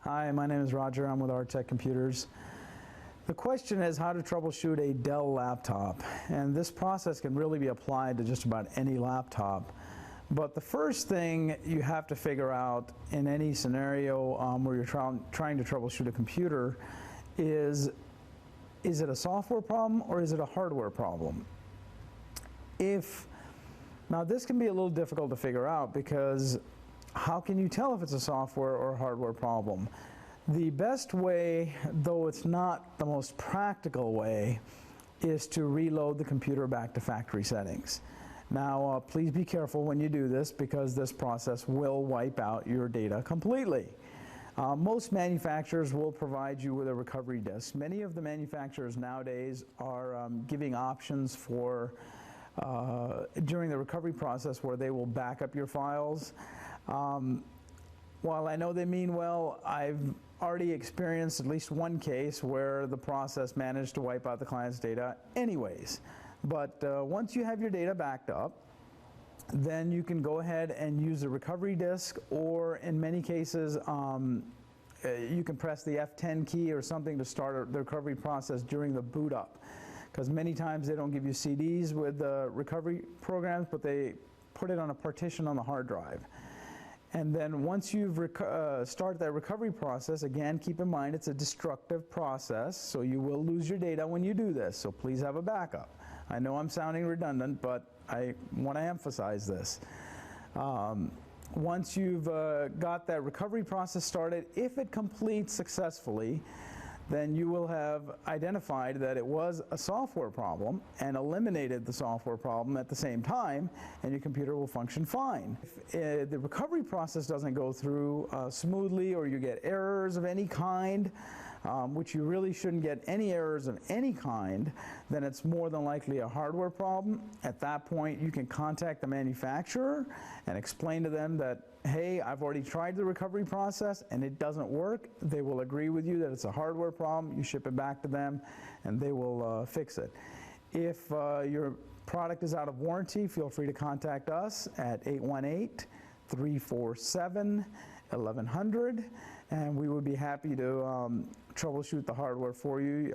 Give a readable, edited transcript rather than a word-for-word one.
Hi, my name is Roger. I'm with Dell Computers. The question is how to troubleshoot a Dell laptop, and this process can really be applied to just about any laptop. But the first thing you have to figure out in any scenario where you're trying to troubleshoot a computer is it a software problem or is it a hardware problem? Now this can be a little difficult to figure out because how can you tell if it's a software or hardware problem? The best way, though it's not the most practical way, is to reload the computer back to factory settings. Now please be careful when you do this because this process will wipe out your data completely. Most manufacturers will provide you with a recovery disk. Many of the manufacturers nowadays are giving options for during the recovery process where they will back up your files. While I know they mean well, I've already experienced at least one case where the process managed to wipe out the client's data anyways. But once you have your data backed up, then you can go ahead and use a recovery disk, or in many cases you can press the F10 key or something to start the recovery process during the boot up. Because many times they don't give you CDs with the recovery programs, but they put it on a partition on the hard drive. And then once you've start that recovery process, again, keep in mind it's a destructive process, so you will lose your data when you do this, so please have a backup. I know I'm sounding redundant, but I want to emphasize this. Once you've got that recovery process started, if it completes successfully, then you will have identified that it was a software problem and eliminated the software problem at the same time, and your computer will function fine. If the recovery process doesn't go through smoothly, or you get errors of any kind, which you really shouldn't get any errors of any kind, then it's more than likely a hardware problem. At that point, you can contact the manufacturer and explain to them that, hey, I've already tried the recovery process and it doesn't work. They will agree with you that it's a hardware problem. You ship it back to them and they will fix it. If your product is out of warranty, feel free to contact us at 818-347-1100, and we would be happy to troubleshoot the hardware for you.